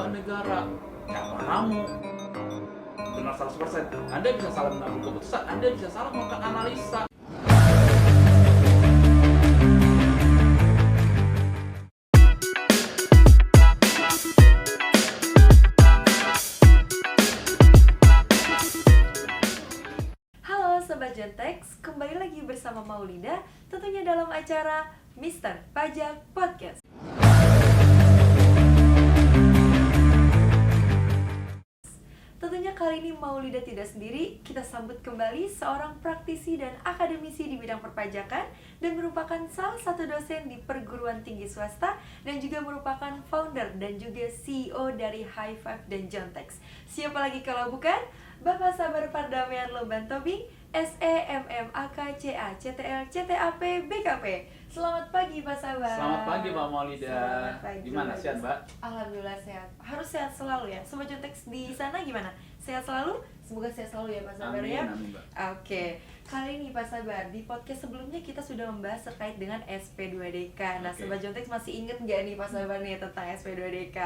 keuangan negara. Jangan ramu. Benar 100%. Anda bisa salah mengambil keputusan, Anda bisa salah melakukan analisa. Halo Sobat Jontex, kembali lagi bersama Maulida, tentunya dalam acara Mister Pajak Podcast. Tentunya kali ini Maulida tidak sendiri, kita sambut kembali seorang praktisi dan akademisi di bidang perpajakan dan merupakan salah satu dosen di perguruan tinggi swasta dan juga merupakan founder dan juga CEO dari High Five dan Jontex. Siapa lagi kalau bukan Bapak Sabar Pardamaian Lomban Tobing, SEMMAKCA CTL CTAP BKP. Selamat pagi Pak Sabar. Selamat pagi Mbak Maulida. Selamat pagi. Gimana, sehat Mbak? Alhamdulillah sehat. Harus sehat selalu ya. Sobat Jontex di sana gimana? Sehat selalu? Semoga sehat selalu ya Pak Sabar. Amin, ya. amin, Mbak. Oke. Kali ini Pak Sabar, di podcast sebelumnya kita sudah membahas terkait dengan SP2DK. Nah, Oke. Sobat Jontex masih inget nggak nih Pak Sabar nih tentang SP2DK?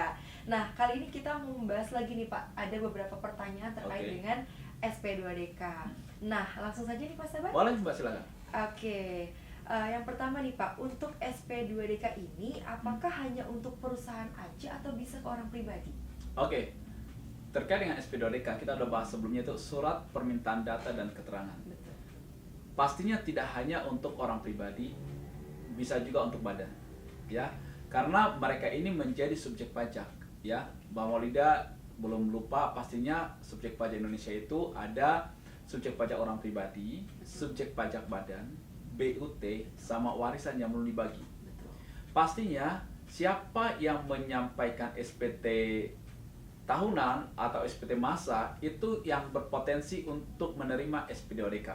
Nah, kali ini kita mau membahas lagi nih Pak. Ada beberapa pertanyaan terkait Oke. dengan SP2DK. Nah, langsung saja nih Pak Sabar. Boleh Mbak, silakan. Oke, yang pertama nih Pak, untuk SP2DK ini apakah hanya untuk perusahaan aja atau bisa ke orang pribadi? Oke. Terkait dengan SP2DK, kita udah bahas sebelumnya itu surat permintaan data dan keterangan. Betul. Pastinya tidak hanya untuk orang pribadi, bisa juga untuk badan, ya. Karena mereka ini menjadi subjek pajak, ya. Mbak Maulida belum lupa, pastinya subjek pajak Indonesia itu ada subjek pajak orang pribadi, subjek pajak badan, BUT, sama warisan yang belum dibagi. Betul. Pastinya siapa yang menyampaikan SPT tahunan atau SPT masa itu yang berpotensi untuk menerima SP2DK.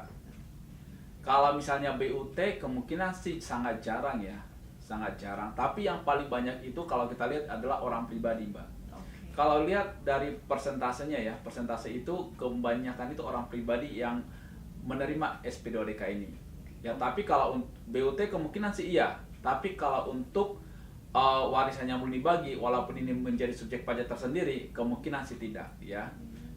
Kalau misalnya BUT kemungkinan sih sangat jarang ya, sangat jarang. Tapi yang paling banyak itu kalau kita lihat adalah orang pribadi, Mbak. Oke. Kalau lihat dari persentasenya ya, persentase itu kebanyakan itu orang pribadi yang menerima SP2DK ini. Ya, tapi kalau BUT kemungkinan sih iya. Tapi kalau untuk warisan yang belum dibagi, walaupun ini menjadi subjek pajak tersendiri, kemungkinan sih tidak, ya.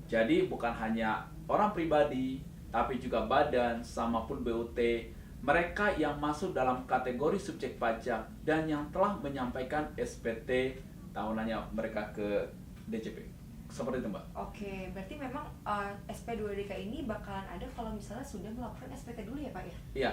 Jadi bukan hanya orang pribadi, tapi juga badan, sama pun BUT, mereka yang masuk dalam kategori subjek pajak dan yang telah menyampaikan SPT tahunannya mereka ke DJP. Seperti itu, Mbak. Oke, berarti memang SP2DK ini bakalan ada kalau misalnya sudah melakukan SPT dulu ya Pak ya? Iya,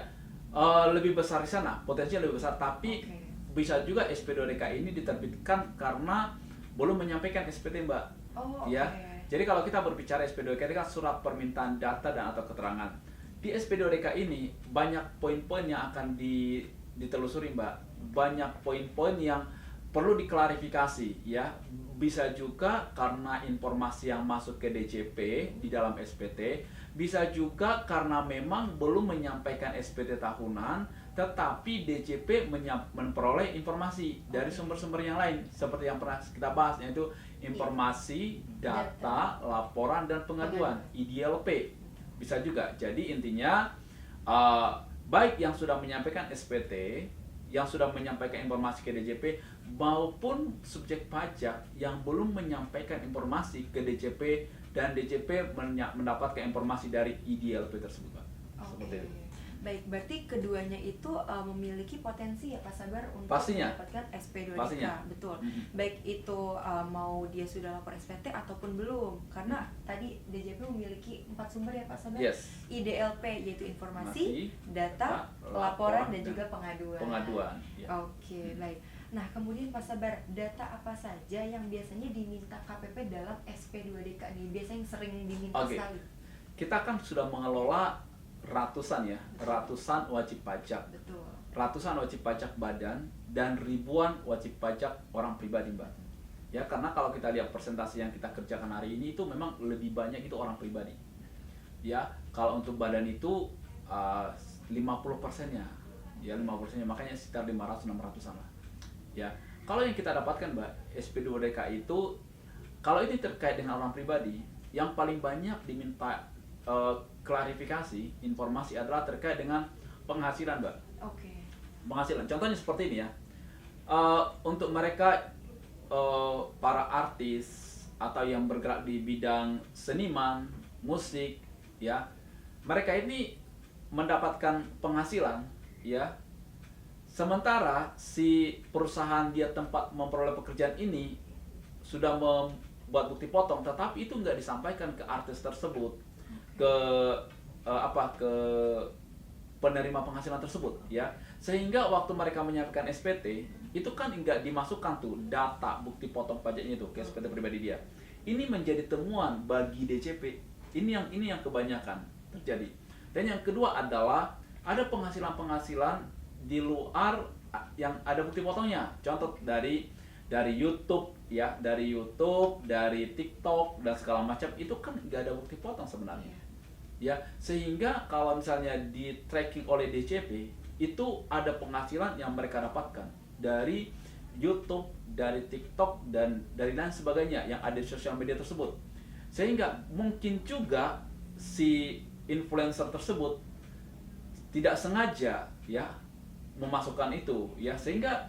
lebih besar di sana, potensinya lebih besar, tapi Oke. bisa juga SP2DK ini diterbitkan karena belum menyampaikan SPT, Mbak. Oh, oke. Ya. Jadi kalau kita berbicara SP2DK ini kan surat permintaan data dan atau keterangan. Di SP2DK ini banyak poin-poin yang akan ditelusuri, Mbak. Banyak poin-poin yang perlu diklarifikasi, ya. Bisa juga karena informasi yang masuk ke DJP di dalam SPT, bisa juga karena memang belum menyampaikan SPT tahunan, tetapi DJP memperoleh informasi dari sumber-sumber yang lain seperti yang pernah kita bahas, yaitu informasi, data, laporan, dan pengaduan (IDLP). Bisa juga. Jadi intinya baik yang sudah menyampaikan SPT, yang sudah menyampaikan informasi ke DJP, maupun subjek pajak yang belum menyampaikan informasi ke DJP dan DJP mendapatkan informasi dari IDLP tersebut, Pak. Seperti itu. Baik, berarti keduanya itu memiliki potensi ya Pak Sabar untuk Pastinya. mendapatkan SP2DK. Pastinya. Betul. Mhm. Baik itu mau dia sudah lapor SPT ataupun belum. Karena tadi DJP memiliki 4 sumber ya Pak Sabar. Yes. IDLP yaitu informasi, data, laporan, laporan dan dan juga pengaduan. Pengaduan. Ya. Oke, baik. Nah, kemudian Pak Sabar, data apa saja yang biasanya diminta KPP dalam SP2DK nih? Biasanya yang sering diminta Oke. sekali. Kita kan sudah mengelola ratusan wajib pajak, Betul. ratusan wajib pajak badan dan ribuan wajib pajak orang pribadi, Mbak. Ya, karena kalau kita lihat persentase yang kita kerjakan hari ini itu memang lebih banyak itu orang pribadi. Ya, kalau untuk badan itu 50%-nya. Ya, 50%-nya, makanya sekitar 500-600-an lah. Ya, kalau yang kita dapatkan, Mbak, SP2DK itu kalau ini terkait dengan orang pribadi, yang paling banyak diminta klarifikasi informasi adalah terkait dengan penghasilan, Mbak. Oke. Penghasilan. Contohnya seperti ini ya. Untuk mereka para artis atau yang bergerak di bidang seniman, musik, ya, mereka ini mendapatkan penghasilan, ya. Sementara si perusahaan dia tempat memperoleh pekerjaan ini sudah membuat bukti potong, tetapi itu nggak disampaikan ke artis tersebut, ke ke penerima penghasilan tersebut, ya. Sehingga waktu mereka menyampaikan SPT, itu kan nggak dimasukkan tuh data bukti potong pajaknya itu ke SPT pribadi dia. Ini menjadi temuan bagi DCP. Ini yang kebanyakan terjadi. Dan yang kedua adalah ada penghasilan-penghasilan di luar yang ada bukti potongnya. Contoh dari YouTube, ya, dari YouTube, dari TikTok dan segala macam, itu kan nggak ada bukti potong sebenarnya. Ya, sehingga kalau misalnya di tracking oleh DCP, itu ada penghasilan yang mereka dapatkan dari YouTube, dari TikTok, dan dari lain sebagainya yang ada di sosial media tersebut. Sehingga mungkin juga si influencer tersebut tidak sengaja, ya, memasukkan itu, ya, sehingga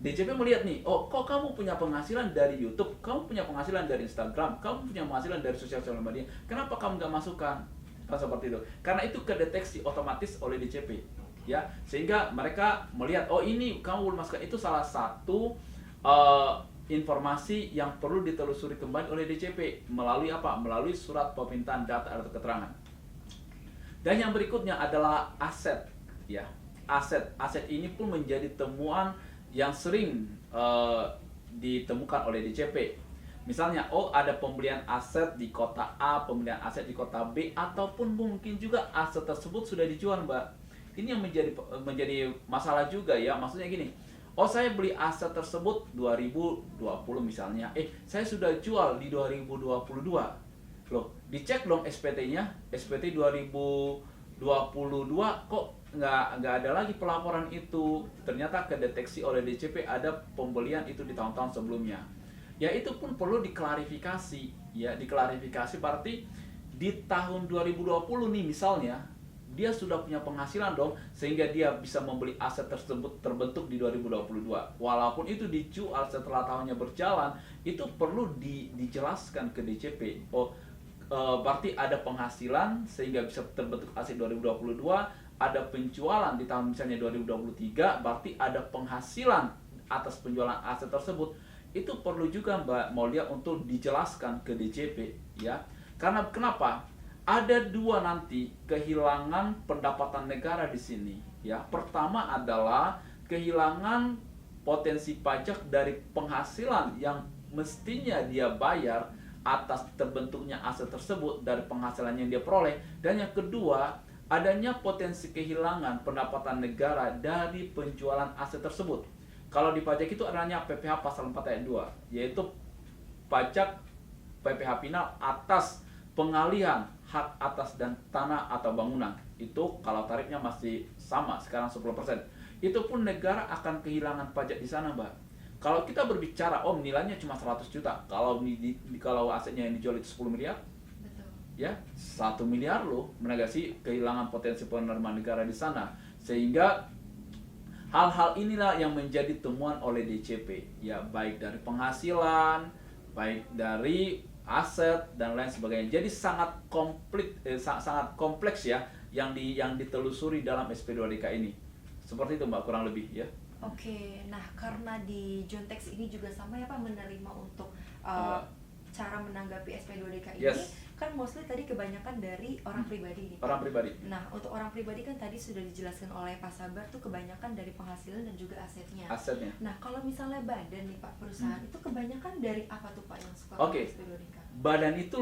DCP melihat nih, oh, kok kamu punya penghasilan dari YouTube, kamu punya penghasilan dari Instagram, kamu punya penghasilan dari sosial media, kenapa kamu nggak masukkan? Kan seperti itu. Karena itu kedeteksi otomatis oleh DCP, ya, sehingga mereka melihat, oh, ini kamu belum masukkan. Itu salah satu informasi yang perlu ditelusuri kembali oleh DCP melalui apa? Melalui surat permintaan data atau keterangan. Dan yang berikutnya adalah aset, ya. Aset ini pun menjadi temuan yang sering ditemukan oleh DCP. Misalnya, oh, ada pembelian aset di kota A, pembelian aset di kota B, ataupun mungkin juga aset tersebut sudah dijual, Mbak. Ini yang menjadi masalah juga, ya. Maksudnya gini, oh, saya beli aset tersebut 2020 misalnya, saya sudah jual di 2022. Loh, dicek dong SPT-nya, SPT 2022 kok nggak ada lagi pelaporan itu. Ternyata kedeteksi oleh DCP ada pembelian itu di tahun-tahun sebelumnya. Ya, itu pun perlu diklarifikasi, ya, diklarifikasi berarti di tahun 2020 nih misalnya, dia sudah punya penghasilan dong, sehingga dia bisa membeli aset tersebut terbentuk di 2022. Walaupun itu dijual setelah tahunnya berjalan, itu perlu dijelaskan ke DCP. Oh, berarti ada penghasilan sehingga bisa terbentuk aset 2022, ada penjualan di tahun misalnya 2023, berarti ada penghasilan atas penjualan aset tersebut. Itu perlu juga, Mbak Maulia, untuk dijelaskan ke DCP, ya. Karena kenapa? Ada dua nanti kehilangan pendapatan negara di sini, ya. Pertama adalah kehilangan potensi pajak dari penghasilan yang mestinya dia bayar atas terbentuknya aset tersebut dari penghasilan yang dia peroleh. Dan yang kedua, adanya potensi kehilangan pendapatan negara dari penjualan aset tersebut. Kalau di pajak itu adanya PPh pasal 4 ayat 2, yaitu pajak PPh final atas pengalihan hak atas dan tanah atau bangunan. Itu kalau tarifnya masih sama, sekarang 10%. Itu pun negara akan kehilangan pajak di sana, Mbak. Kalau kita berbicara, oh, nilainya cuma 100 juta. Kalau asetnya yang dijual itu 10 miliar, betul, ya, 1 miliar loh, menegasi kehilangan potensi penerimaan negara di sana. Sehingga hal-hal inilah yang menjadi temuan oleh DCP, ya, baik dari penghasilan, baik dari aset dan lain sebagainya. Jadi sangat kompleks, ya, yang ditelusuri dalam SP2DK ini. Seperti itu, Mbak, kurang lebih, ya. Oke, nah karena di Jontex ini juga sama ya Pak, menerima untuk cara menanggapi SP2DK ini, Yes. kan mostly tadi kebanyakan dari orang pribadi nih Pak. Orang pribadi. Nah, untuk orang pribadi kan tadi sudah dijelaskan oleh Pak Sabar tuh kebanyakan dari penghasilan dan juga asetnya. Asetnya. Nah, kalau misalnya badan nih Pak, perusahaan itu kebanyakan dari apa tuh Pak yang suka Oke. SP2DK? Badan itu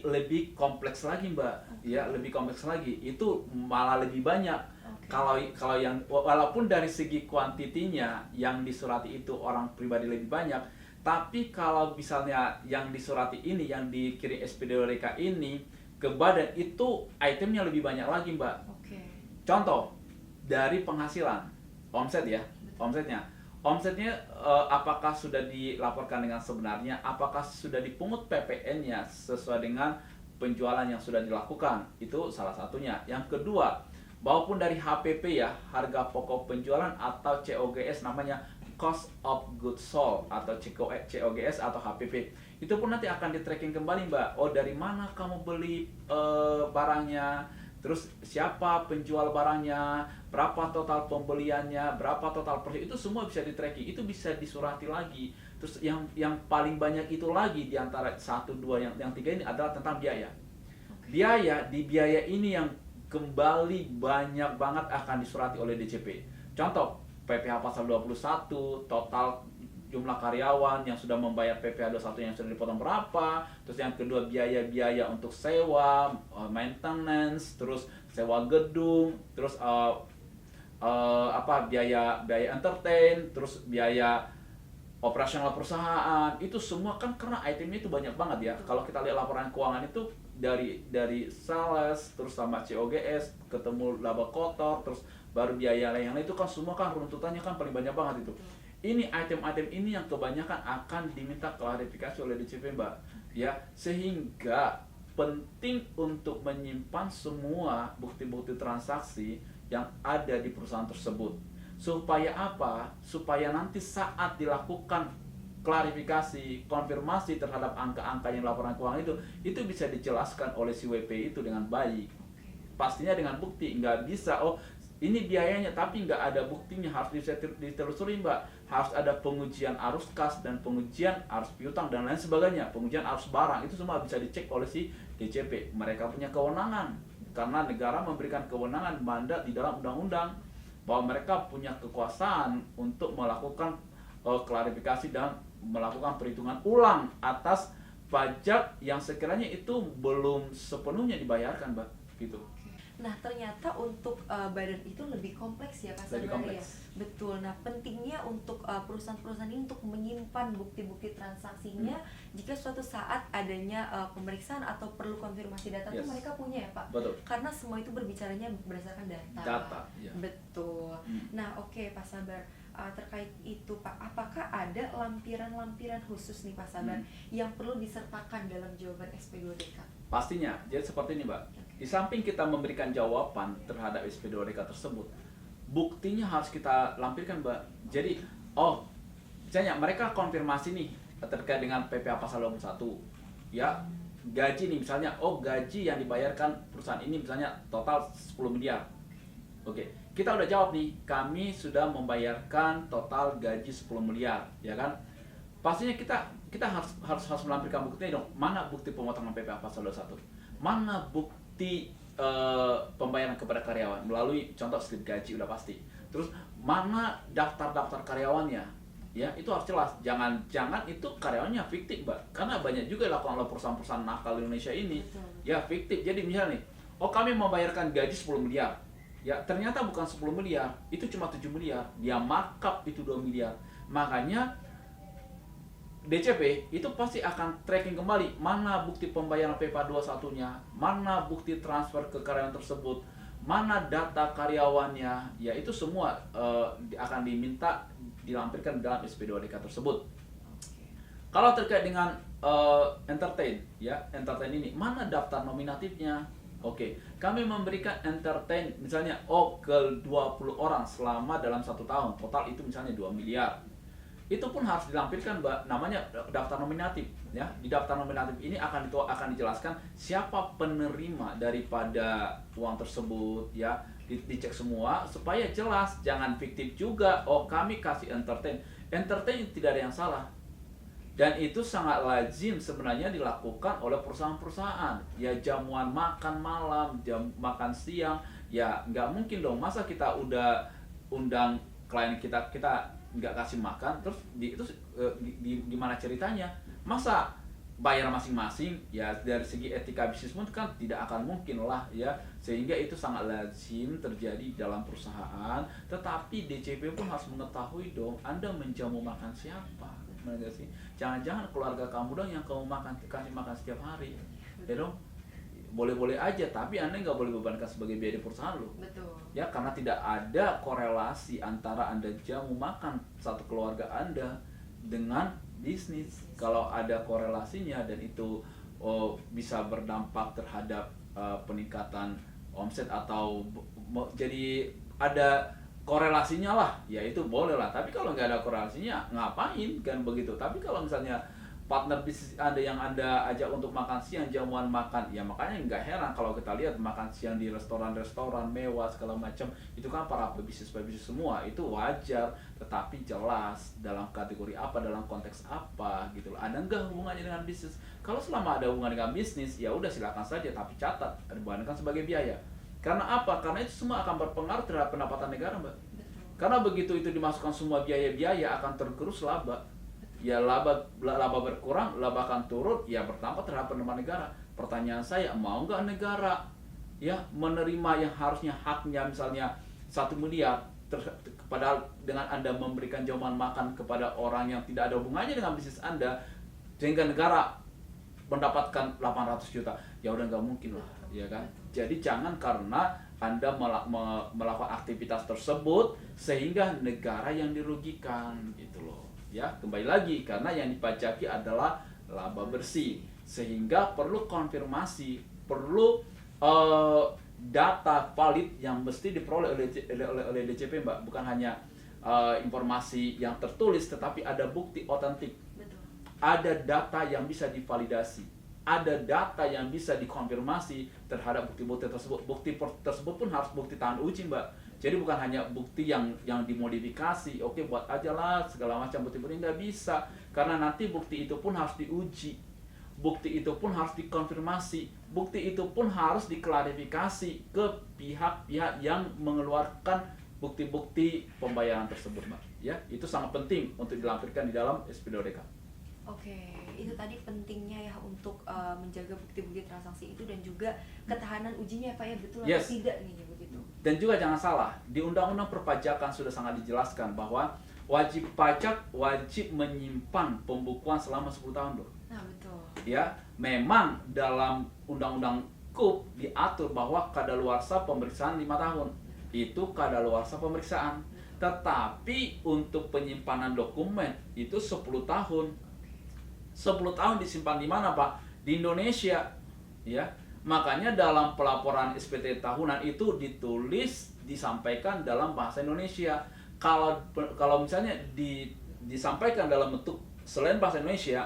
lebih kompleks lagi, Mbak. Ya, lebih kompleks lagi. Itu malah lebih banyak. Kalau yang walaupun dari segi kuantitinya yang disurati itu orang pribadi lebih banyak, tapi kalau misalnya yang disurati ini, yang dikirim SP2DK ini ke badan, itu itemnya lebih banyak lagi, Mbak. Contoh dari penghasilan, omset, ya, omsetnya apakah sudah dilaporkan dengan sebenarnya, apakah sudah dipungut PPN-nya sesuai dengan penjualan yang sudah dilakukan, itu salah satunya. Yang kedua, maupun dari HPP, ya, harga pokok penjualan atau COGS namanya, cost of goods sold atau COGS atau HPP. Itu pun nanti akan di-tracking kembali, Mbak. Oh, dari mana kamu beli barangnya, terus siapa penjual barangnya, berapa total pembeliannya, berapa total profit, itu semua bisa di-tracking. Itu bisa disurati lagi. Terus yang paling banyak itu lagi di antara 1, 2, yang 3 ini adalah tentang biaya. Biaya ini yang kembali banyak banget akan disurati oleh DCP. Contoh, PPh pasal 21, total jumlah karyawan yang sudah membayar PPh 21 yang sudah dipotong berapa, terus yang kedua biaya-biaya untuk sewa, maintenance, terus sewa gedung, terus biaya entertain, terus biaya operasional perusahaan. Itu semua kan karena itemnya itu banyak banget ya. Kalau kita lihat laporan keuangan itu dari sales terus sama COGS ketemu laba kotor terus baru biaya yang lain, itu kan semua kan runtutannya kan paling banyak banget itu. Ini item-item ini yang kebanyakan akan diminta klarifikasi oleh DCP, Mbak, ya, sehingga penting untuk menyimpan semua bukti-bukti transaksi yang ada di perusahaan tersebut. Supaya apa? Supaya nanti saat dilakukan klarifikasi, konfirmasi terhadap angka-angka yang laporan keuangan itu bisa dijelaskan oleh si WP itu dengan baik. Pastinya dengan bukti, nggak bisa, oh ini biayanya tapi nggak ada buktinya, harus bisa ditelusuri, Mbak. Harus ada pengujian arus kas dan pengujian arus piutang dan lain sebagainya, pengujian arus barang, itu semua bisa dicek oleh si DCP. Mereka punya kewenangan, karena negara memberikan kewenangan mandat di dalam undang-undang bahwa mereka punya kekuasaan untuk melakukan klarifikasi dan melakukan perhitungan ulang atas pajak yang sekiranya itu belum sepenuhnya dibayarkan, Mbak, gitu. Nah, ternyata untuk badan itu lebih kompleks ya, Pak Sabar ya. Betul. Nah, pentingnya untuk perusahaan-perusahaan ini untuk menyimpan bukti-bukti transaksinya jika suatu saat adanya pemeriksaan atau perlu konfirmasi data itu mereka punya ya, Pak. Betul. Karena semua itu berbicaranya berdasarkan data. Ya. Betul. Nah, oke, Pak Sabar. Terkait itu, Pak, apakah ada lampiran-lampiran khusus nih, Pak Sabar, yang perlu disertakan dalam jawaban SP2DK? Pastinya. Jadi seperti ini, Mbak. Di samping kita memberikan jawaban terhadap SP2DK tersebut, buktinya harus kita lampirkan, Mbak. Jadi, misalnya mereka konfirmasi nih terkait dengan PPh pasal 21, ya, gaji nih misalnya, gaji yang dibayarkan perusahaan ini misalnya total 10 miliar. Oke, kita udah jawab nih, kami sudah membayarkan total gaji 10 miliar, ya kan? Pastinya kita harus melampirkan buktinya dong. Mana bukti pemotongan PPh pasal 21? Mana bukti pembayaran kepada karyawan melalui contoh slip gaji, udah pasti. Terus mana daftar karyawannya? Ya, itu harus jelas. Jangan itu karyawannya fiktif, Mbak. Karena banyak juga dilakukan oleh perusahaan-perusahaan nakal di Indonesia ini. Betul. Ya, fiktif. Jadi misalnya nih, kami membayarkan gaji 10 miliar. Ya, ternyata bukan 10 miliar, itu cuma 7 miliar. Dia markup itu 2 miliar. Makanya DCP itu pasti akan tracking kembali mana bukti pembayaran PPh 21-nya, mana bukti transfer ke karyawan tersebut, mana data karyawannya. Ya, itu semua akan diminta dilampirkan dalam SP2DK tersebut. Kalau terkait dengan entertain ini, mana daftar nominatifnya? Oke, kami memberikan entertain misalnya ke 20 orang selama dalam 1 tahun, total itu misalnya 2 miliar. Itu pun harus dilampirkan, Mbak, namanya daftar nominatif, ya. Di daftar nominatif ini akan dijelaskan siapa penerima daripada uang tersebut, ya. Dicek semua supaya jelas, jangan fiktif juga. Kami kasih entertain tidak ada yang salah. Dan itu sangat lazim sebenarnya dilakukan oleh perusahaan-perusahaan. Ya, jamuan makan malam, jam makan siang, ya nggak mungkin dong. Masa kita udah undang klien kita nggak kasih makan, terus gimana ceritanya? Masa bayar masing-masing? Ya, dari segi etika bisnis pun kan tidak akan mungkin lah, ya. Sehingga itu sangat lazim terjadi dalam perusahaan. Tetapi DCP pun harus mengetahui dong, Anda menjamu makan siapa? Benar sih? Jangan-jangan keluarga kamu dong yang kamu kasih makan setiap hari, ya dong. Boleh-boleh aja, tapi Anda nggak boleh bebankan sebagai biaya di perusahaan loh. Betul. Ya, karena tidak ada korelasi antara Anda jamu makan satu keluarga Anda dengan bisnis. Kalau ada korelasinya dan itu bisa berdampak terhadap peningkatan omset atau jadi ada korelasinya lah, ya itu boleh lah. Tapi kalau nggak ada korelasinya, ngapain kan begitu. Tapi kalau misalnya partner bisnis Anda yang Anda ajak untuk makan siang, jamuan makan, ya makanya nggak heran kalau kita lihat makan siang di restoran-restoran mewah segala macam, itu kan para pebisnis semua, itu wajar. Tetapi jelas dalam kategori apa, dalam konteks apa gitu loh. Ada nggak hubungannya dengan bisnis? Kalau selama ada hubungan dengan bisnis, ya udah silakan saja, tapi catat, dibuatkan sebagai biaya. Karena apa? Karena itu semua akan berpengaruh terhadap pendapatan negara, Mbak. Karena begitu itu dimasukkan semua biaya-biaya, akan tergerus laba. Ya laba berkurang, laba akan turun, ya bertambah terhadap pendapatan negara. Pertanyaan saya, mau nggak negara ya menerima yang harusnya haknya misalnya 1 miliar, padahal dengan Anda memberikan jamuan makan kepada orang yang tidak ada hubungannya dengan bisnis Anda, sehingga negara mendapatkan 800 juta, ya udah nggak mungkin lah, ya kan? Jadi jangan karena Anda melakukan aktivitas tersebut sehingga negara yang dirugikan gitu loh. Ya, kembali lagi karena yang dipajaki adalah laba bersih, sehingga perlu konfirmasi, perlu data valid yang mesti diperoleh oleh DJP, Mbak. Bukan hanya informasi yang tertulis, tetapi ada bukti otentik. Ada data yang bisa divalidasi, ada data yang bisa dikonfirmasi terhadap bukti-bukti tersebut. Bukti tersebut pun harus bukti tahan uji, Mbak. Jadi bukan hanya bukti yang dimodifikasi, oke buat aja lah segala macam bukti-bukti, nggak bisa. Karena nanti bukti itu pun harus diuji, bukti itu pun harus dikonfirmasi, bukti itu pun harus diklarifikasi ke pihak-pihak yang mengeluarkan bukti-bukti pembayaran tersebut, Mbak. Ya, itu sangat penting untuk dilampirkan di dalam SP2DK. Oke, itu tadi pentingnya ya untuk menjaga bukti-bukti transaksi itu dan juga ketahanan ujinya Pak ya, betul atau tidak nih begitu. Dan juga jangan salah, di Undang-Undang Perpajakan sudah sangat dijelaskan bahwa wajib pajak wajib menyimpan pembukuan selama 10 tahun loh. Nah, betul. Ya, memang dalam Undang-Undang KUP diatur bahwa kadaluarsa pemeriksaan 5 tahun. Itu kadaluarsa pemeriksaan. Tetapi untuk penyimpanan dokumen itu 10 tahun. 10 tahun disimpan di mana, Pak? Di Indonesia, ya. Makanya dalam pelaporan SPT tahunan itu ditulis, disampaikan dalam bahasa Indonesia. Kalau misalnya disampaikan dalam bentuk selain bahasa Indonesia,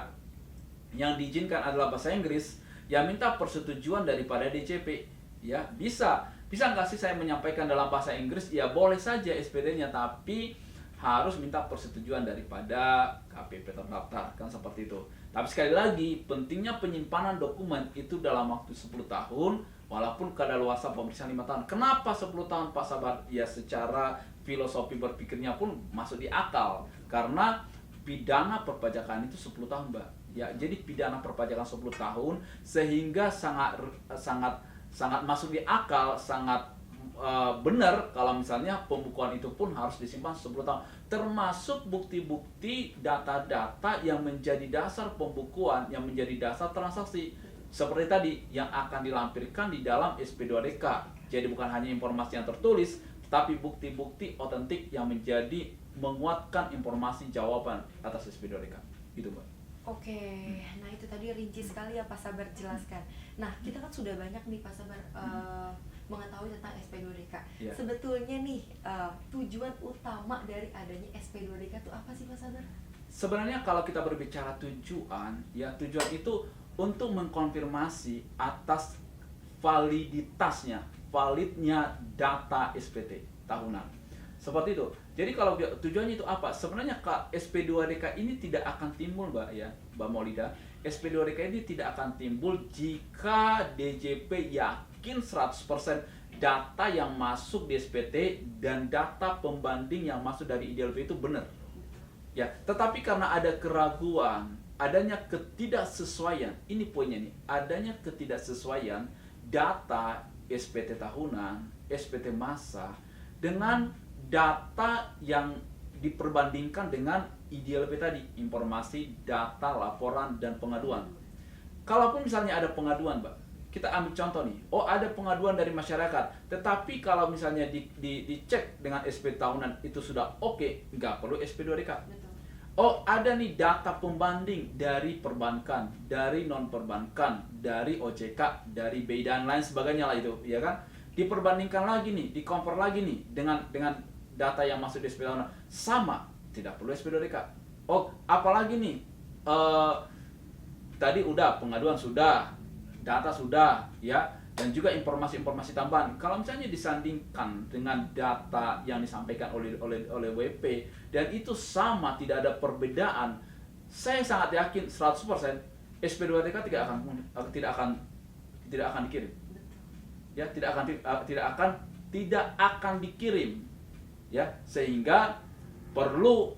yang diizinkan adalah bahasa Inggris, ya minta persetujuan daripada DJP. Ya, bisa nggak sih saya menyampaikan dalam bahasa Inggris? Ya boleh saja SPT-nya, tapi harus minta persetujuan daripada KPP terdaftar, kan seperti itu. Tapi sekali lagi, pentingnya penyimpanan dokumen itu dalam waktu 10 tahun, walaupun kadaluarsa pemeriksaan 5 tahun. Kenapa 10 tahun, Pak Sabar? Ya secara filosofi berpikirnya pun masuk di akal. Karena pidana perpajakan itu 10 tahun, Mbak. Ya, jadi pidana perpajakan 10 tahun, sehingga sangat masuk di akal, sangat benar kalau misalnya pembukuan itu pun harus disimpan 10 tahun, termasuk bukti-bukti data-data yang menjadi dasar pembukuan, yang menjadi dasar transaksi seperti tadi yang akan dilampirkan di dalam SP2DK. Jadi bukan hanya informasi yang tertulis, tapi bukti-bukti otentik yang menjadi menguatkan informasi jawaban atas SP2DK. Itu, Mbak. Oke, nah itu tadi rinci sekali ya Pak Sabar jelaskan. Nah, kita kan sudah banyak nih Pak Sabar mengetahui tentang SP2DK. Yeah. Sebetulnya nih tujuan utama dari adanya SP2DK itu apa sih Pak Sabar? Sebenarnya kalau kita berbicara tujuan itu untuk mengkonfirmasi atas validnya data SPT tahunan. Seperti itu. Jadi kalau tujuannya itu apa? Sebenarnya SP2DK ini tidak akan timbul, Mbak Maulida. SP2DK ini tidak akan timbul jika DJP yakin 100% data yang masuk di SPT dan data pembanding yang masuk dari IDLP itu benar. Ya, tetapi karena ada keraguan, adanya ketidaksesuaian, ini poinnya nih, adanya ketidaksesuaian data SPT tahunan, SPT masa dengan data yang diperbandingkan dengan IDLP tadi, informasi, data, laporan, dan pengaduan. Kalaupun misalnya ada pengaduan, Mbak, kita ambil contoh nih, ada pengaduan dari masyarakat, tetapi kalau misalnya dicek dengan SP tahunan itu sudah oke, nggak perlu SP2DK. Ada nih data pembanding dari perbankan, dari non-perbankan, dari OJK, dari BI dan lain sebagainya lah itu, ya kan? Diperbandingkan lagi nih, di-compare lagi nih dengan data yang masuk di SPDOK sama, tidak perlu SPDOK. Oh, apalagi nih, tadi udah pengaduan sudah, data sudah, ya, dan juga informasi-informasi tambahan. Kalau misalnya disandingkan dengan data yang disampaikan oleh WP dan itu sama, tidak ada perbedaan, saya sangat yakin 100% SP2TK tidak akan dikirim. Ya, tidak akan dikirim. Ya, sehingga perlu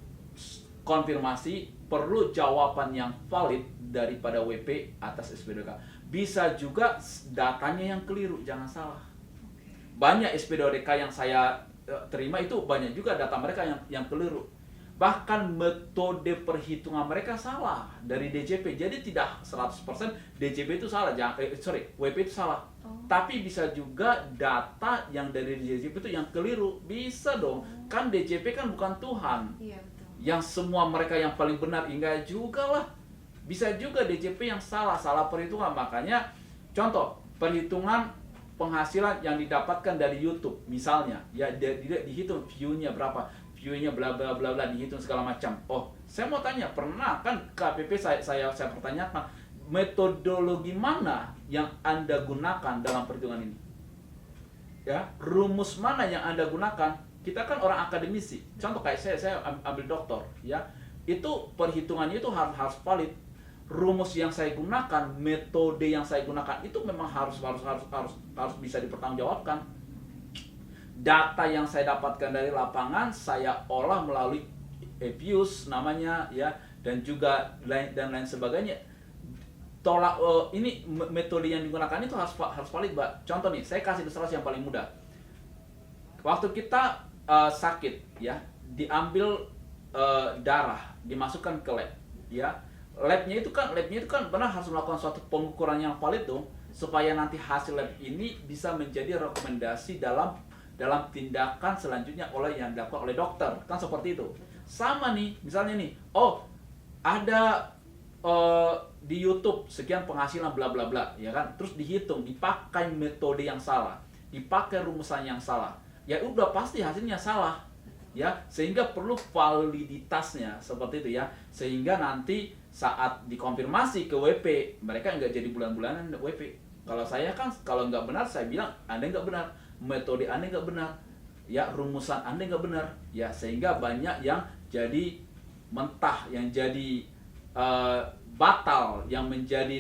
konfirmasi, perlu jawaban yang valid daripada WP atas SP2TK. Bisa juga datanya yang keliru, jangan salah. Banyak SP2TK yang saya terima itu banyak juga data mereka yang keliru. Bahkan metode perhitungan mereka salah dari DJP. Jadi tidak 100% DJP itu salah, WP itu salah. Tapi bisa juga data yang dari DJP itu yang keliru. Bisa dong. Kan DJP kan bukan Tuhan. Iya, betul. Yang semua mereka yang paling benar, enggak juga lah. Bisa juga DJP yang salah perhitungan. Makanya contoh perhitungan penghasilan yang didapatkan dari YouTube misalnya, ya dihitung view-nya berapa, view-nya bla bla bla bla, dihitung segala macam. Oh, saya mau tanya, pernah kan KPP saya pertanyakan, metodologi mana yang Anda gunakan dalam perhitungan ini? Ya, rumus mana yang Anda gunakan? Kita kan orang akademisi. Contoh kayak saya ambil doktor, ya. Itu perhitungannya itu harus valid. Rumus yang saya gunakan, metode yang saya gunakan itu memang harus bisa dipertanggungjawabkan. Data yang saya dapatkan dari lapangan saya olah melalui EPIUS namanya, ya, dan juga lain sebagainya. Ini metode yang digunakan itu harus valid, Mbak. Contoh nih, saya kasih ilustrasi yang paling mudah. Waktu kita sakit, ya, diambil darah, dimasukkan ke lab, ya. Labnya itu kan benar harus melakukan suatu pengukuran yang valid dong, supaya nanti hasil lab ini bisa menjadi rekomendasi dalam tindakan selanjutnya yang dilakukan oleh dokter, kan seperti itu. Sama nih, misalnya nih, oh ada di YouTube sekian penghasilan bla bla bla, ya kan, terus dihitung, dipakai metode yang salah, dipakai rumusan yang salah, ya udah pasti hasilnya salah, ya, sehingga perlu validitasnya seperti itu, ya, sehingga nanti saat dikonfirmasi ke WP mereka nggak jadi bulan-bulanan WP. Kalau saya kan kalau nggak benar saya bilang Anda nggak benar, metode Anda nggak benar, ya, rumusan Anda nggak benar, ya, sehingga banyak yang jadi mentah, yang jadi batal, yang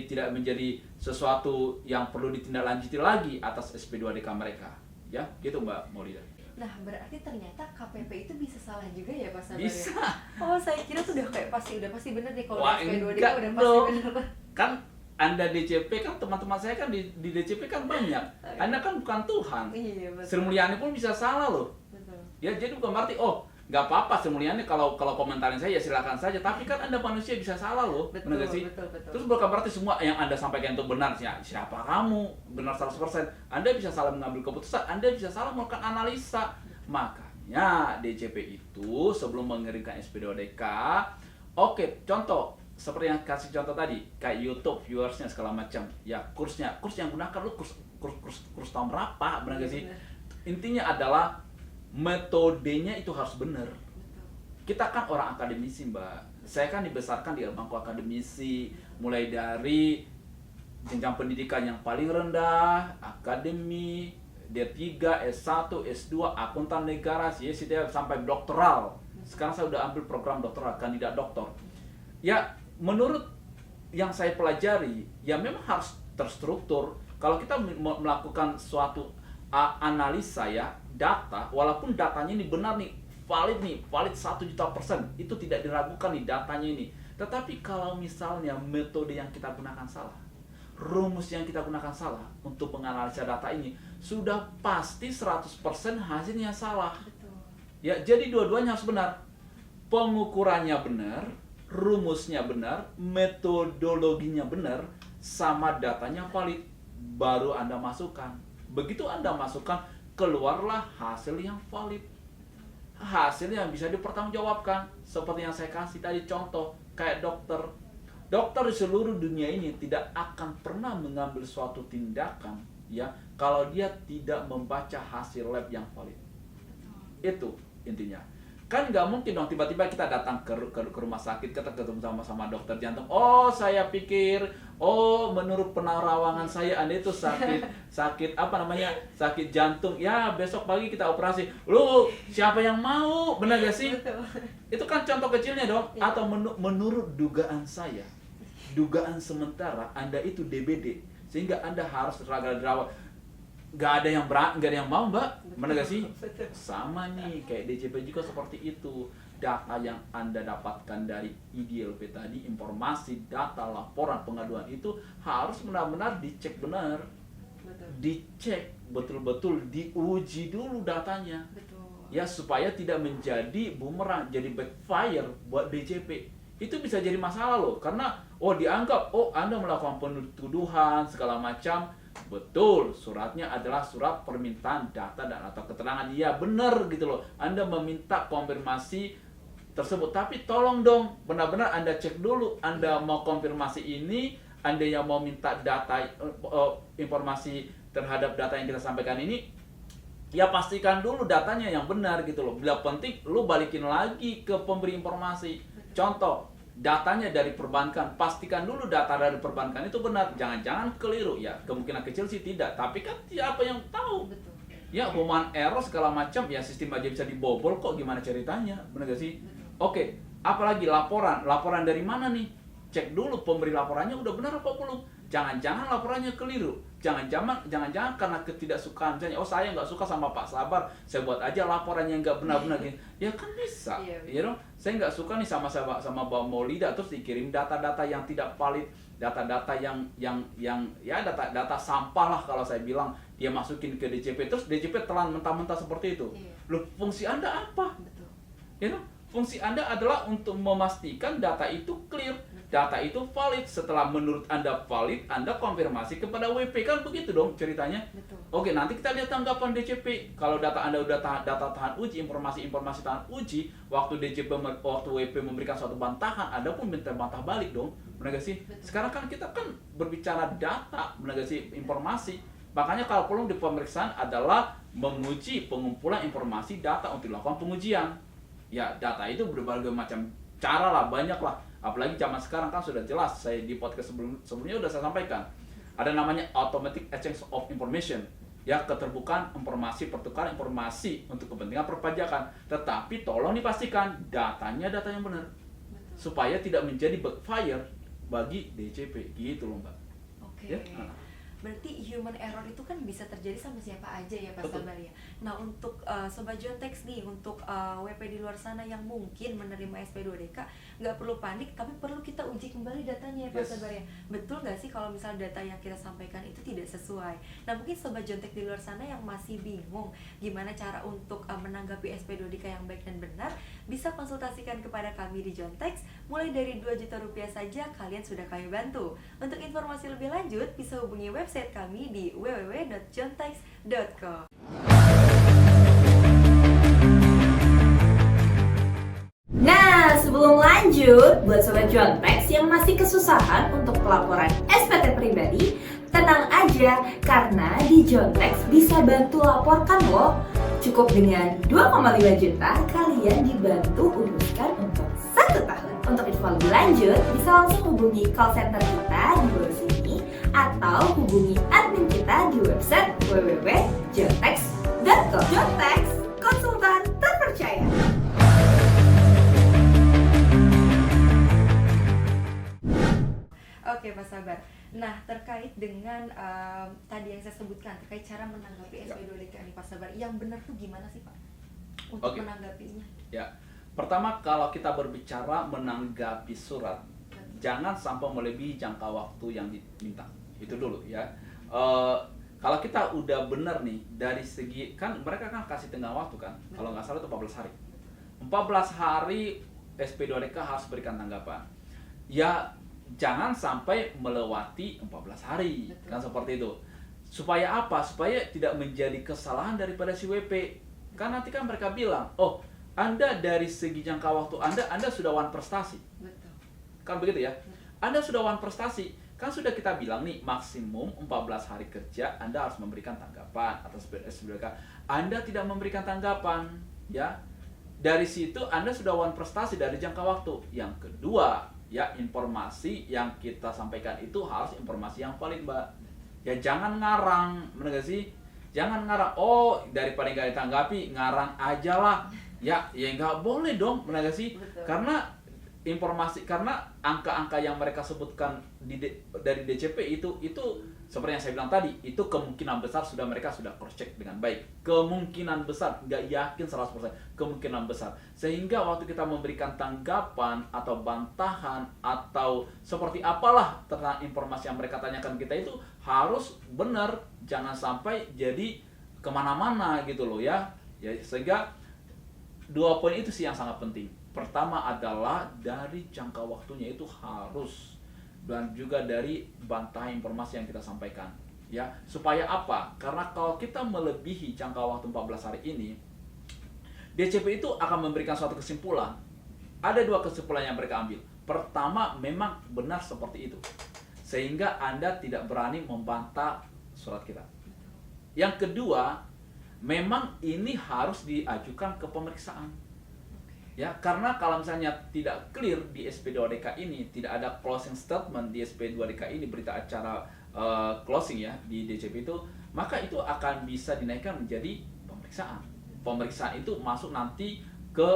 tidak menjadi sesuatu yang perlu ditindaklanjuti lagi atas SP2DK mereka, ya, gitu Mbak Maulida. Nah, berarti ternyata KPP itu bisa salah juga ya, Pak Sabar? Bisa. Oh, saya kira tuh udah pasti bener nih kalau SP2DK udah pasti dong. bener. Kan Anda DCP kan, teman-teman saya kan di DCP kan banyak. Anda kan bukan Tuhan. Iya, betul. Sri Mulyani pun bisa salah loh. Betul. Ya, jadi bukan berarti nggak apa-apa Sri Mulyani kalau komentarin saya ya silakan saja. Tapi kan Anda manusia bisa salah loh. Betul, Benar sih? betul. Terus bukan berarti semua yang Anda sampaikan itu benar. Siapa kamu? Benar 100%. Anda bisa salah mengambil keputusan. Anda bisa salah melakukan analisa. Makanya DCP itu sebelum mengirimkan SP2DK, oke, contoh seperti yang kasih contoh tadi, kayak YouTube viewersnya segala macam, ya, kurs yang gunakan lu kurs tahun berapa, benar gak sih? Intinya adalah metodenya itu harus benar. Kita kan orang akademisi, Mbak. Saya kan dibesarkan di bangku akademisi, mulai dari jenjang pendidikan yang paling rendah, akademi, D3, S1, S2, akuntan negara, sampai doktoral. Sekarang saya udah ambil program doktoral, kandidat doktor. Ya, menurut yang saya pelajari, ya memang harus terstruktur. Kalau kita melakukan suatu analisa, ya, data, walaupun datanya ini benar nih, valid 1.000.000%, itu tidak diragukan nih datanya ini. Tetapi kalau misalnya metode yang kita gunakan salah, rumus yang kita gunakan salah untuk menganalisa data ini, sudah pasti 100% hasilnya salah. Betul. Ya, jadi dua-duanya harus benar. Pengukurannya benar, rumusnya benar, metodologinya benar, sama datanya valid, baru Anda masukkan. Begitu Anda masukkan, keluarlah hasil yang valid. Hasil yang bisa dipertanggungjawabkan. Seperti yang saya kasih tadi contoh, kayak dokter. Dokter di seluruh dunia ini tidak akan pernah mengambil suatu tindakan, ya, kalau dia tidak membaca hasil lab yang valid. Itu intinya. Kan nggak mungkin dong tiba-tiba kita datang ke rumah sakit, kita ketemu sama dokter jantung. Oh, saya pikir, menurut penerawangan saya Anda itu sakit apa namanya? Sakit jantung. Ya, besok pagi kita operasi. Lu siapa yang mau? Benar gak sih? Betul. Itu kan contoh kecilnya dong. Iya. Atau menurut dugaan saya, dugaan sementara Anda itu DBD, sehingga Anda harus dirawat. Nggak ada yang mau, Mbak. Benar gak sih? Betul. Sama nih, kayak DJP juga seperti itu. Data yang Anda dapatkan dari IDLP tadi, informasi, data, laporan, pengaduan itu harus benar-benar dicek benar. Betul. Dicek betul-betul, diuji dulu datanya. Betul. Ya, supaya tidak menjadi bumerang, jadi backfire buat DJP. Itu bisa jadi masalah loh, karena dianggap, Anda melakukan penuduhan segala macam. Betul, suratnya adalah surat permintaan data dan atau keterangan. Iya, benar gitu loh. Anda meminta konfirmasi tersebut, tapi tolong dong benar-benar Anda cek dulu. Anda mau konfirmasi ini, Anda yang mau minta data informasi terhadap data yang kita sampaikan ini, ya pastikan dulu datanya yang benar gitu loh. Bila penting lu balikin lagi ke pemberi informasi. Contoh, datanya dari perbankan, pastikan dulu data dari perbankan itu benar, jangan-jangan keliru. Ya, kemungkinan kecil sih tidak, tapi kan siapa yang tahu? Betul. Ya, human error segala macam, ya sistem aja bisa dibobol kok, gimana ceritanya, benar gak sih? Oke, apalagi laporan dari mana nih? Cek dulu pemberi laporannya udah benar apa belum. Jangan-jangan laporannya keliru. Jangan-jangan karena ketidaksukaan, misalnya, saya nggak suka sama Pak Sabar, saya buat aja laporannya nggak benar-benar gini. Ya kan bisa, ya dong. Saya nggak suka nih sama Bang Maulida, terus dikirim data-data yang tidak valid, data-data yang ya data sampah lah kalau saya bilang, dia masukin ke DJP, terus DJP telan mentah-mentah seperti itu. Loh, fungsi Anda apa? Betul. Ya dong. Fungsi Anda adalah untuk memastikan data itu clear, data itu valid. Setelah menurut Anda valid, Anda konfirmasi kepada WP, kan begitu dong ceritanya. Betul. Oke, nanti kita lihat tanggapan DJP. Kalau data Anda udah data tahan uji, informasi tahan uji, waktu WP memberikan suatu bantahan, Anda pun minta bantah balik dong. Benar gak sih? Betul. Sekarang kan kita kan berbicara data, benar gak sih? Informasi. Makanya kalau perlu di pemeriksaan adalah menguji pengumpulan informasi data untuk dilakukan pengujian. Ya, data itu berbagai macam cara lah, banyak lah. Apalagi zaman sekarang kan sudah jelas, saya di podcast sebelumnya sudah saya sampaikan. Ada namanya automatic exchange of information. Ya, keterbukaan informasi, pertukaran informasi untuk kepentingan perpajakan. Tetapi tolong dipastikan datanya data yang benar. Betul. Supaya tidak menjadi backfire bagi DJP. Gitu loh, Mbak. Oke. Ya? Berarti human error itu kan bisa terjadi sama siapa aja ya Pak Betul. Sabar ya. Nah, untuk Sobat Jontex nih, untuk WP di luar sana yang mungkin menerima SP2DK, nggak perlu panik, tapi perlu kita uji kembali datanya ya Pak Sabar ya. Betul nggak sih kalau misal data yang kita sampaikan itu tidak sesuai? Nah, mungkin Sobat Jontex di luar sana yang masih bingung gimana cara untuk menanggapi SP2DK yang baik dan benar, bisa konsultasikan kepada kami di Jontex. Mulai dari 2 juta rupiah saja kalian sudah kami bantu. Untuk informasi lebih lanjut bisa hubungi website kami di www.jontex.com. Nah, sebelum lanjut, buat Sobat Jontex yang masih kesusahan untuk pelaporan SPT pribadi, tenang aja, karena di Jontex bisa bantu laporkan loh. Cukup dengan 2,5 juta, kalian dibantu uruskan untuk 1 tahun. Untuk info lebih lanjut, bisa langsung hubungi call center kita di bawah sini, atau hubungi admin kita di website www.jontex.com. Jontex, konsultan terpercaya. Oke Pak Sabar. Nah, terkait dengan tadi yang saya sebutkan terkait cara menanggapi SP2DK nih Pak Sabar, yang benar tuh gimana sih Pak untuk menanggapinya? Ya, pertama kalau kita berbicara menanggapi surat, jangan sampai melebihi jangka waktu yang diminta. Itu dulu ya. Kalau kita udah benar nih dari segi, kan mereka kan kasih tenggang waktu kan, kalau nggak salah itu 14 hari. 14 hari SP2DK harus berikan tanggapan. Ya, jangan sampai melewati 14 hari. Betul. Kan seperti itu. Supaya apa? Supaya tidak menjadi kesalahan daripada si WP. Kan nanti kan mereka bilang, Anda dari segi jangka waktu Anda sudah wan prestasi. Betul. Kan begitu ya? Anda sudah wan prestasi. Kan sudah kita bilang nih, maksimum 14 hari kerja Anda harus memberikan tanggapan atas SP2DK. Anda tidak memberikan tanggapan, ya. dari situ Anda sudah one prestasi dari jangka waktu. Yang kedua, ya informasi yang kita sampaikan itu harus informasi yang valid, Mbak. Ya jangan ngarang, benar gak sih? Jangan ngarang, oh daripada nggak ditanggapi, ngarang aja lah. Ya nggak boleh dong, benar gak sih? Betul. Karena angka-angka yang mereka sebutkan dari DCP itu seperti yang saya bilang tadi, itu kemungkinan besar mereka sudah cross check dengan baik. Kemungkinan besar, nggak yakin 100%, kemungkinan besar. Sehingga waktu kita memberikan tanggapan atau bantahan atau seperti apalah tentang informasi yang mereka tanyakan kita itu harus benar, jangan sampai jadi kemana-mana gitu loh ya. Sehingga 2 poin itu sih yang sangat penting. Pertama adalah dari jangka waktunya itu harus, dan juga dari bantahan informasi yang kita sampaikan ya. Supaya apa? Karena kalau kita melebihi jangka waktu 14 hari ini, DCP itu akan memberikan suatu kesimpulan. Ada 2 kesimpulan yang mereka ambil. Pertama, memang benar seperti itu, sehingga Anda tidak berani membantah surat kita. Yang kedua, memang ini harus diajukan ke pemeriksaan. Ya, karena kalau misalnya tidak clear di SP2DK ini, tidak ada closing statement di SP2DK ini, berita acara closing ya di DCP itu, maka itu akan bisa dinaikkan menjadi pemeriksaan. Pemeriksaan itu masuk nanti ke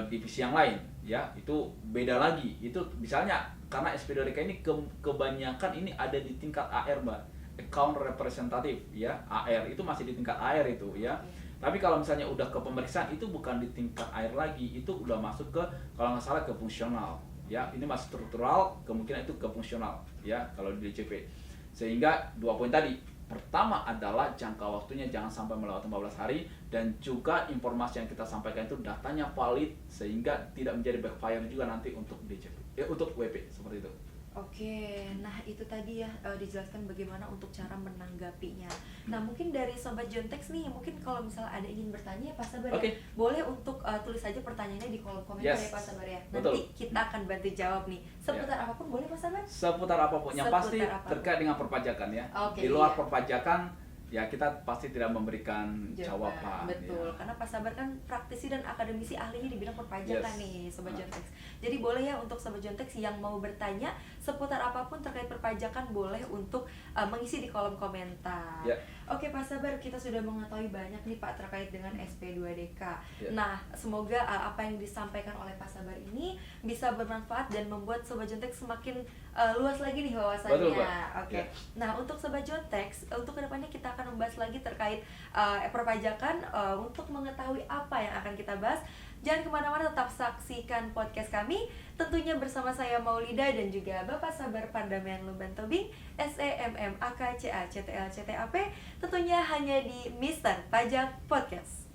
divisi yang lain, ya itu beda lagi. Itu misalnya karena SP2DK ini kebanyakan ini ada di tingkat AR, Mbak, account representative ya, AR itu masih di tingkat AR itu ya. Tapi kalau misalnya udah ke pemeriksaan itu bukan di tingkat air lagi, itu udah masuk ke, kalau nggak salah, ke fungsional ya. Ini masih struktural, kemungkinan itu ke fungsional ya kalau di DCP. Sehingga 2 poin tadi, pertama adalah jangka waktunya jangan sampai melewati 14 hari, dan juga informasi yang kita sampaikan itu datanya valid sehingga tidak menjadi backfire juga nanti untuk DCP, untuk WP seperti itu. Oke, nah itu tadi ya dijelaskan bagaimana untuk cara menanggapinya. Nah mungkin dari Sobat Jontex nih, mungkin kalau misalnya ada ingin bertanya Pak Sabar ya, boleh untuk tulis aja pertanyaannya di kolom komentar ya Pak Sabar ya. Nanti kita akan bantu jawab nih. Seputar apapun boleh Pak Sabar? Seputar apapun, yang pasti terkait dengan perpajakan ya. Di luar perpajakan ya kita pasti tidak memberikan jawaban. Betul, ya. karena Pak Sabar kan praktisi dan akademisi ahlinya di bidang perpajakan nih Sobat Jontex. Jadi boleh ya untuk Sobat Jontex yang mau bertanya seputar apapun terkait perpajakan, boleh untuk mengisi di kolom komentar. Oke Pak Sabar, kita sudah mengetahui banyak nih Pak terkait dengan SP2DK. Nah semoga apa yang disampaikan oleh Pak Sabar ini bisa bermanfaat dan membuat Sobat Jontex semakin luas lagi nih wawasannya. Nah untuk Sobat Jontex, untuk kedepannya kita akan membahas lagi terkait perpajakan. Untuk mengetahui apa yang akan kita bahas, jangan kemana-mana, tetap saksikan podcast kami, tentunya bersama saya Maulida dan juga Bapak Sabar Pardamian Lumban Tobing, SEMMAKCACTLCTAP, tentunya hanya di Mister Pajak Podcast.